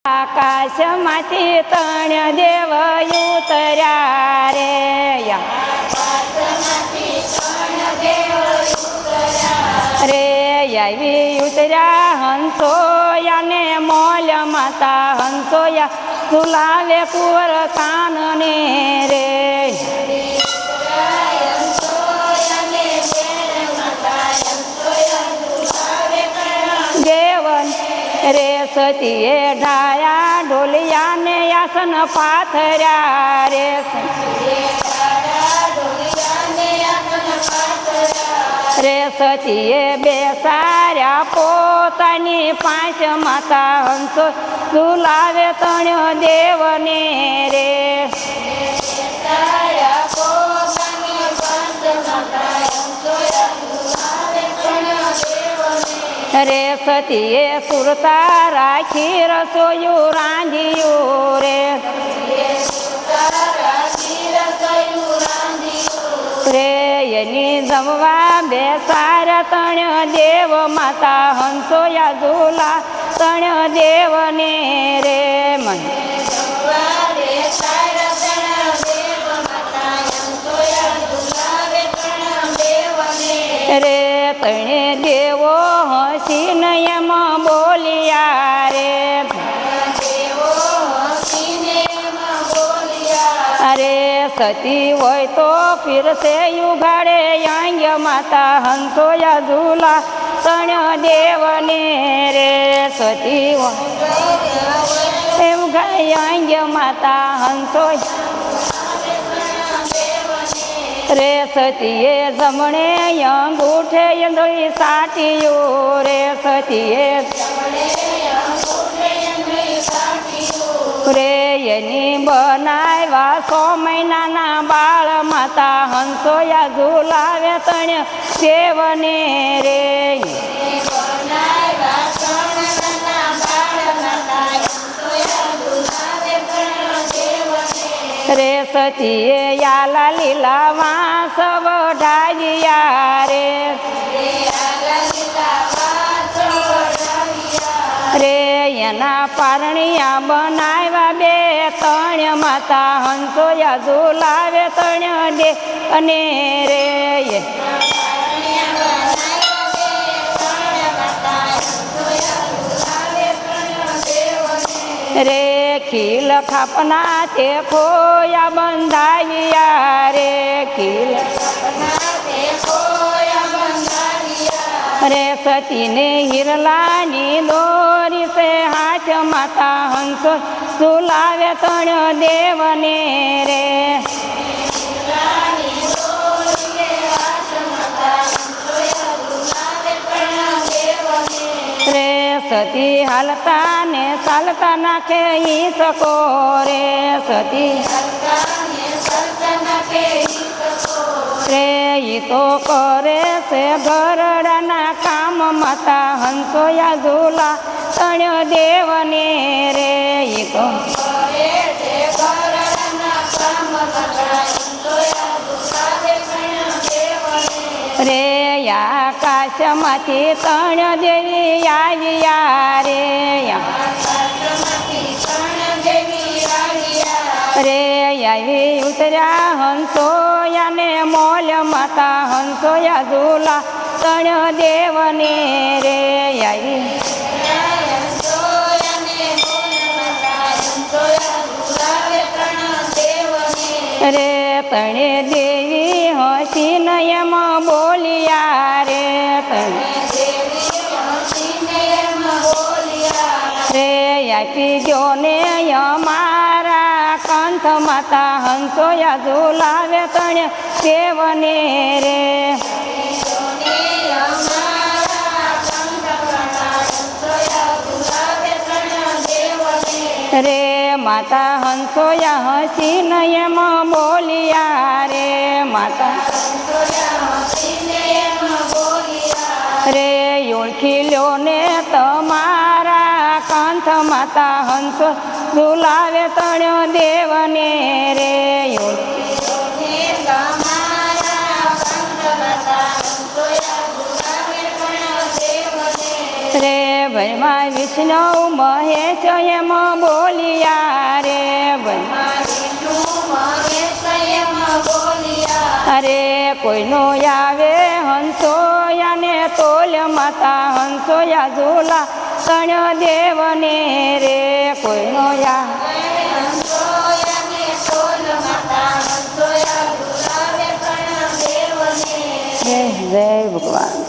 આકાશમાંથી ત્રણ દેવ ઉતર્યા રે રે આવી ઉતર્યા હંસોયાને મોલ માતા હંસોયા ઝુલાવે કુંવર કાનને રે દેવન રે સતીએ ઢાયા ઢોલિયાને આસન પાથર્યા રે રે સતીએ બેસાર્યા પોતાની પાંચ માતા હંસો ઝુલાવે ત્રણ દેવને રે રે સતીએ સુરતા રાખી રસોયું રાંધ્યું રે રે એની જમવા બેસાર્યા ત્રણ દેવ માતા હંસોયા ઝૂલા ત્રણ દેવને રે મન રે ત્રણે દેવો હસીને એમ બોલ્યા રે અરે સતી હોય તો ફિરસે ઉઘાડે અંગ માતા હંસોયા ઝૂલા ત્રણ દેવને રે સતી હોય ઉઘાડે અંગ માતા હંસોયા રે સતીએ જમણે અંગૂઠે અંધળી સાટીયું રે સતીએ રે એની બનાવ્યા 6 મહિનાના બાળ માતા હંસોયા ઝુલાવે ત્રણ દેવને રે રે સતીએ યાલા લીલા વાંસ વઢાવ્યા રે એના પારણિયા બનાવ્યા બે ત્રણ માતા હંસોયા ઝુલાવે ત્રણ દે અને રે રે ખીલ ખાપના તે ખોયા બંધાવ્યા રે ખીલ રે સતીને હિરલાની દોરી સે હાથ માતા હંસો ઝુલાવે ત્રણ દેવને રે રે સતી હાલતા ને ચાલતા નાખે ઈ સકો રે સતી રે ઈ તો કરે છે ઘરડાના કામ માતા હંસોયા ઝૂલા ત્રણ દેવને રે ઈ તો રે આકાશમાંથી ત્રણ દેવી આવ્યા રે આવી ઉતર્યા હંસોયાને મોલ માતા હંસોયા ઝૂલા ત્રણ દેવને રે આવી રે ત્રણે દેવી હસીને એમ બોલ્યા રે રે આપી જો ને અમારા કંઠ માતા હંસોયા ઝુલાવે ત્રણ દેવને રે રે માતા હંસોયા હસીને એમ બોલ્યા રે માતા રે ઓળખી લ્યો ને તમારા કંઠ માતા હંસો ઝુલાવે ત્રણ દેવને રે રે બ્રહ્મા વિષ્ણુ મહેશ એમ બોલિયા રે અરે કોઈનો આવે હંસો યાને તોલ માતા હંસો યા ઝૂલા કણ દેવને રે કોઈનો જય ભગવાન.